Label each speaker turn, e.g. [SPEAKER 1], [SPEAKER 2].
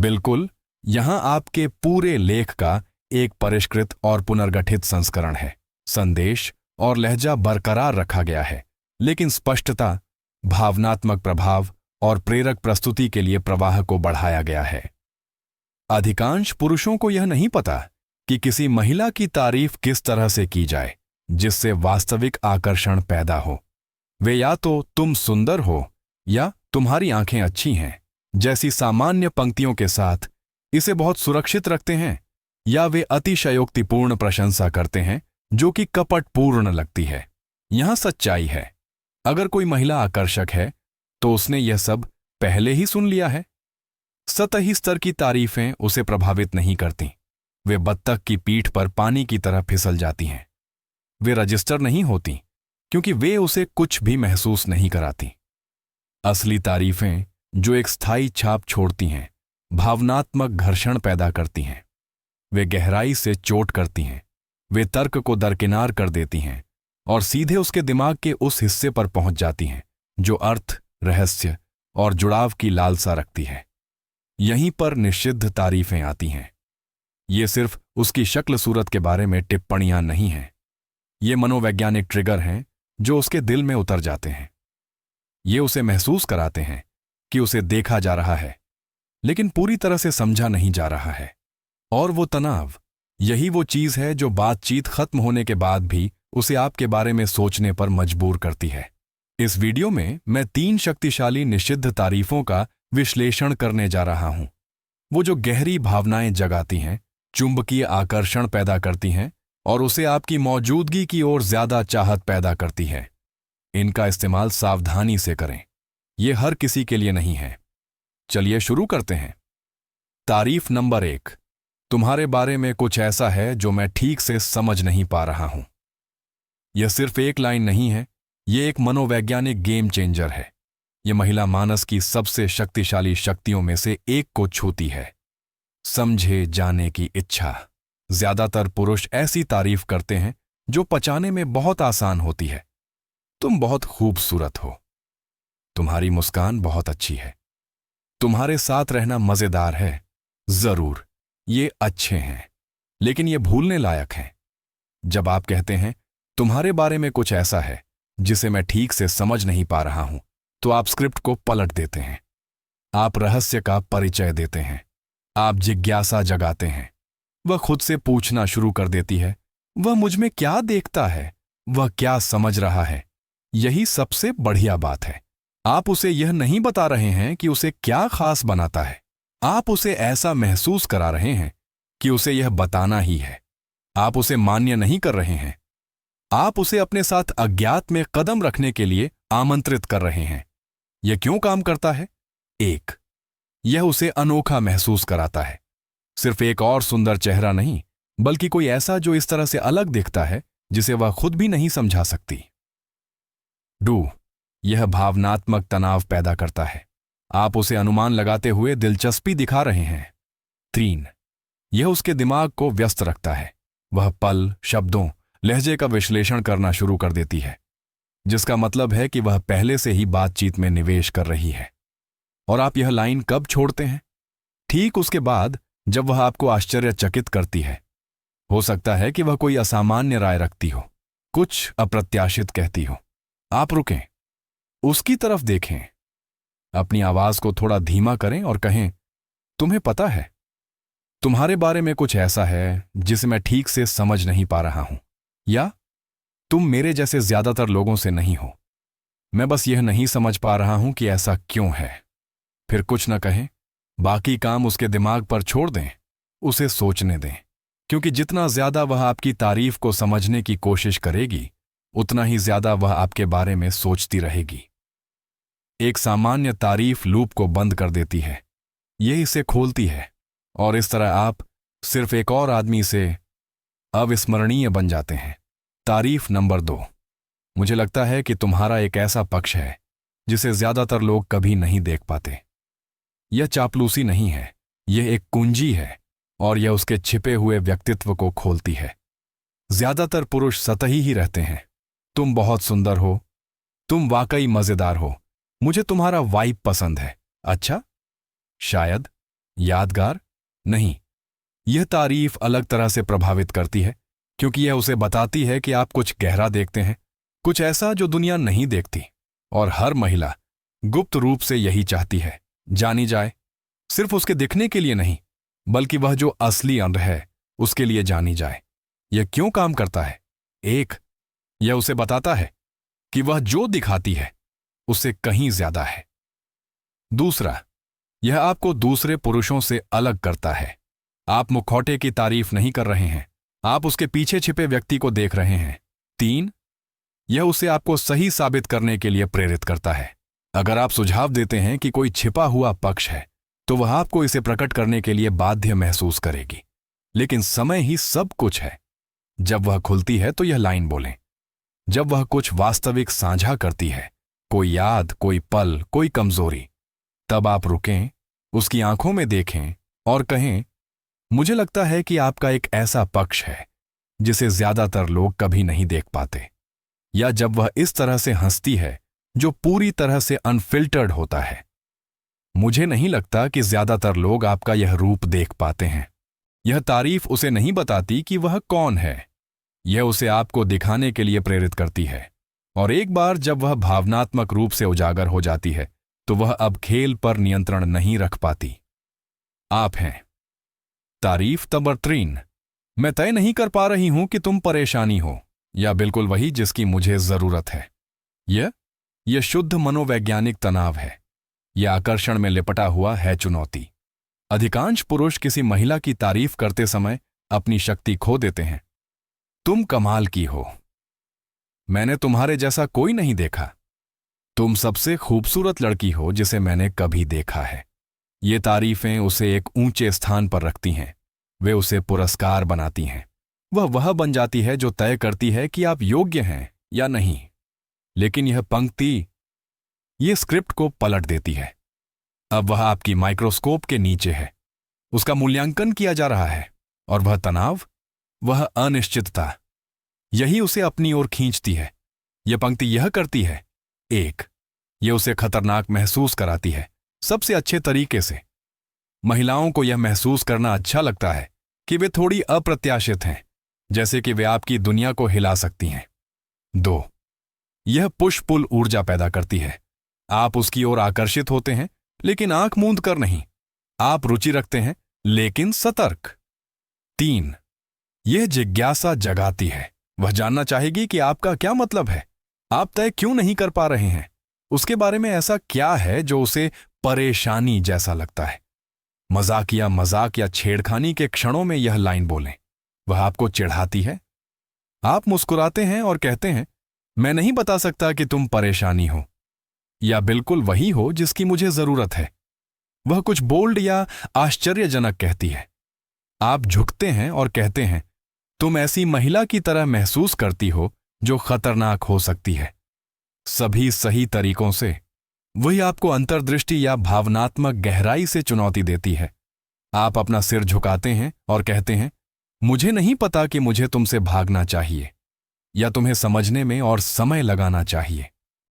[SPEAKER 1] बिल्कुल, यहां आपके पूरे लेख का एक परिष्कृत और पुनर्गठित संस्करण है। संदेश और लहजा बरकरार रखा गया है, लेकिन स्पष्टता, भावनात्मक प्रभाव और प्रेरक प्रस्तुति के लिए प्रवाह को बढ़ाया गया है। अधिकांश पुरुषों को यह नहीं पता कि किसी महिला की तारीफ किस तरह से की जाए जिससे वास्तविक आकर्षण पैदा हो। वे या तो तुम सुंदर हो या तुम्हारी आंखें अच्छी हैं जैसी सामान्य पंक्तियों के साथ इसे बहुत सुरक्षित रखते हैं, या वे अतिशयोक्तिपूर्ण प्रशंसा करते हैं जो कि कपटपूर्ण लगती है। यहां सच्चाई है, अगर कोई महिला आकर्षक है तो उसने यह सब पहले ही सुन लिया है। सतही स्तर की तारीफें उसे प्रभावित नहीं करती। वे बत्तख की पीठ पर पानी की तरह फिसल जाती हैं। वे रजिस्टर नहीं होती क्योंकि वे उसे कुछ भी महसूस नहीं कराती। असली तारीफें जो एक स्थायी छाप छोड़ती हैं, भावनात्मक घर्षण पैदा करती हैं। वे गहराई से चोट करती हैं। वे तर्क को दरकिनार कर देती हैं और सीधे उसके दिमाग के उस हिस्से पर पहुंच जाती हैं जो अर्थ, रहस्य और जुड़ाव की लालसा रखती है। यहीं पर निषिद्ध तारीफें आती हैं। ये सिर्फ उसकी शक्ल सूरत के बारे में टिप्पणियां नहीं हैं। ये मनोवैज्ञानिक ट्रिगर हैं जो उसके दिल में उतर जाते हैं। ये उसे महसूस कराते हैं कि उसे देखा जा रहा है, लेकिन पूरी तरह से समझा नहीं जा रहा है। और वो तनाव, यही वो चीज है जो बातचीत खत्म होने के बाद भी उसे आपके बारे में सोचने पर मजबूर करती है। इस वीडियो में मैं 3 शक्तिशाली निषिद्ध तारीफों का विश्लेषण करने जा रहा हूं। वो जो गहरी भावनाएं जगाती हैं, चुंबकीय आकर्षण पैदा करती हैं और उसे आपकी मौजूदगी की ओर ज्यादा चाहत पैदा करती है। इनका इस्तेमाल सावधानी से करें, यह हर किसी के लिए नहीं है। चलिए शुरू करते हैं। तारीफ नंबर 1, तुम्हारे बारे में कुछ ऐसा है जो मैं ठीक से समझ नहीं पा रहा हूं। यह सिर्फ एक लाइन नहीं है, यह एक मनोवैज्ञानिक गेम चेंजर है। यह महिला मानस की सबसे शक्तिशाली शक्तियों में से एक को छूती है, समझे जाने की इच्छा। ज्यादातर पुरुष ऐसी तारीफ करते हैं जो पचाने में बहुत आसान होती है। तुम बहुत खूबसूरत हो, तुम्हारी मुस्कान बहुत अच्छी है, तुम्हारे साथ रहना मजेदार है। जरूर ये अच्छे हैं, लेकिन ये भूलने लायक हैं। जब आप कहते हैं तुम्हारे बारे में कुछ ऐसा है जिसे मैं ठीक से समझ नहीं पा रहा हूं, तो आप स्क्रिप्ट को पलट देते हैं। आप रहस्य का परिचय देते हैं। आप जिज्ञासा जगाते हैं। वह खुद से पूछना शुरू कर देती है, वह मुझ में क्या देखता है, वह क्या समझ रहा है। यही सबसे बढ़िया बात है। आप उसे यह नहीं बता रहे हैं कि उसे क्या खास बनाता है। आप उसे ऐसा महसूस करा रहे हैं कि उसे यह बताना ही है। आप उसे मान्य नहीं कर रहे हैं। आप उसे अपने साथ अज्ञात में कदम रखने के लिए आमंत्रित कर रहे हैं। यह क्यों काम करता है? 1, यह उसे अनोखा महसूस कराता है। सिर्फ एक और सुंदर चेहरा नहीं, बल्कि कोई ऐसा जो इस तरह से अलग दिखता है जिसे वह खुद भी नहीं समझा सकती। 2, यह भावनात्मक तनाव पैदा करता है। आप उसे अनुमान लगाते हुए दिलचस्पी दिखा रहे हैं। 3, यह उसके दिमाग को व्यस्त रखता है। वह पल, शब्दों, लहजे का विश्लेषण करना शुरू कर देती है, जिसका मतलब है कि वह पहले से ही बातचीत में निवेश कर रही है। और आप यह लाइन कब छोड़ते हैं? ठीक उसके बाद, जब वह आपको आश्चर्यचकित करती है। हो सकता है कि वह कोई असामान्य राय रखती हो, कुछ अप्रत्याशित कहती हो। आप रुकें, उसकी तरफ देखें, अपनी आवाज को थोड़ा धीमा करें और कहें, तुम्हें पता है, तुम्हारे बारे में कुछ ऐसा है जिसे मैं ठीक से समझ नहीं पा रहा हूं, या तुम मेरे जैसे ज्यादातर लोगों से नहीं हो। मैं बस यह नहीं समझ पा रहा हूं कि ऐसा क्यों है। फिर कुछ न कहें, बाकी काम उसके दिमाग पर छोड़ दें, उसे सोचने दें, क्योंकि जितना ज्यादा वह आपकी तारीफ को समझने की कोशिश करेगी, उतना ही ज्यादा वह आपके बारे में सोचती रहेगी। एक सामान्य तारीफ लूप को बंद कर देती है, यह इसे खोलती है, और इस तरह आप सिर्फ एक और आदमी से अविस्मरणीय बन जाते हैं। तारीफ नंबर 2, मुझे लगता है कि तुम्हारा एक ऐसा पक्ष है जिसे ज्यादातर लोग कभी नहीं देख पाते। यह चापलूसी नहीं है, यह एक कुंजी है, और यह उसके छिपे हुए व्यक्तित्व को खोलती है। ज्यादातर पुरुष सतही ही रहते हैं। तुम बहुत सुंदर हो, तुम वाकई मजेदार हो, मुझे तुम्हारा वाइब पसंद है। अच्छा, शायद यादगार? नहीं। यह तारीफ अलग तरह से प्रभावित करती है, क्योंकि यह उसे बताती है कि आप कुछ गहरा देखते हैं, कुछ ऐसा जो दुनिया नहीं देखती। और हर महिला गुप्त रूप से यही चाहती है, जानी जाए, सिर्फ उसके दिखने के लिए नहीं, बल्कि वह जो असली अंग है उसके लिए जानी जाए। यह क्यों काम करता है? एक, यह उसे बताता है कि वह जो दिखाती है उससे कहीं ज्यादा है। दूसरा, यह आपको दूसरे पुरुषों से अलग करता है। आप मुखौटे की तारीफ नहीं कर रहे हैं, आप उसके पीछे छिपे व्यक्ति को देख रहे हैं। 3, यह उसे आपको सही साबित करने के लिए प्रेरित करता है। अगर आप सुझाव देते हैं कि कोई छिपा हुआ पक्ष है, तो वह आपको इसे प्रकट करने के लिए बाध्य महसूस करेगी। लेकिन समय ही सब कुछ है। जब वह खुलती है तो यह लाइन बोलें। जब वह कुछ वास्तविक साझा करती है, कोई याद, कोई पल, कोई कमजोरी, तब आप रुकें, उसकी आंखों में देखें और कहें, मुझे लगता है कि आपका एक ऐसा पक्ष है जिसे ज्यादातर लोग कभी नहीं देख पाते। या जब वह इस तरह से हंसती है जो पूरी तरह से अनफिल्टर्ड होता है। मुझे नहीं लगता कि ज्यादातर लोग आपका यह रूप देख पाते हैं। यह तारीफ उसे नहीं बताती कि वह कौन है, यह उसे आपको दिखाने के लिए प्रेरित करती है। और एक बार जब वह भावनात्मक रूप से उजागर हो जाती है, तो वह अब खेल पर नियंत्रण नहीं रख पाती। आप हैं। तारीफ नंबर 3, मैं तय नहीं कर पा रही हूं कि तुम परेशानी हो या बिल्कुल वही जिसकी मुझे जरूरत है। यह शुद्ध मनोवैज्ञानिक तनाव है। यह आकर्षण में लिपटा हुआ है चुनौती। अधिकांश पुरुष किसी महिला की तारीफ करते समय अपनी शक्ति खो देते हैं। तुम कमाल की हो, मैंने तुम्हारे जैसा कोई नहीं देखा, तुम सबसे खूबसूरत लड़की हो जिसे मैंने कभी देखा है। ये तारीफें उसे एक ऊंचे स्थान पर रखती हैं, वे उसे पुरस्कार बनाती हैं। वह बन जाती है जो तय करती है कि आप योग्य हैं या नहीं। लेकिन यह पंक्ति, ये स्क्रिप्ट को पलट देती है। अब वह आपकी माइक्रोस्कोप के नीचे है, उसका मूल्यांकन किया जा रहा है, और वह तनाव, वह अनिश्चितता, यही उसे अपनी ओर खींचती है। यह पंक्ति यह करती है, 1, यह उसे खतरनाक महसूस कराती है, सबसे अच्छे तरीके से। महिलाओं को यह महसूस करना अच्छा लगता है कि वे थोड़ी अप्रत्याशित हैं, जैसे कि वे आपकी दुनिया को हिला सकती हैं। 2, यह पुश पुल ऊर्जा पैदा करती है। आप उसकी ओर आकर्षित होते हैं, लेकिन आंख मूंद कर नहीं। आप रुचि रखते हैं, लेकिन सतर्क। 3, यह जिज्ञासा जगाती है। वह जानना चाहेगी कि आपका क्या मतलब है, आप तय क्यों नहीं कर पा रहे हैं, उसके बारे में ऐसा क्या है जो उसे परेशानी जैसा लगता है। मजाक या छेड़खानी के क्षणों में यह लाइन बोलें। वह आपको चिढ़ाती है। आप मुस्कुराते हैं और कहते हैं, मैं नहीं बता सकता कि तुम परेशानी हो या बिल्कुल वही हो जिसकी मुझे जरूरत है। वह कुछ बोल्ड या आश्चर्यजनक कहती है। आप झुकते हैं और कहते हैं, तुम ऐसी महिला की तरह महसूस करती हो जो खतरनाक हो सकती है। सभी सही तरीकों से वही आपको अंतर्दृष्टि या भावनात्मक गहराई से चुनौती देती है। आप अपना सिर झुकाते हैं और कहते हैं, मुझे नहीं पता कि मुझे तुमसे भागना चाहिए या तुम्हें समझने में और समय लगाना चाहिए।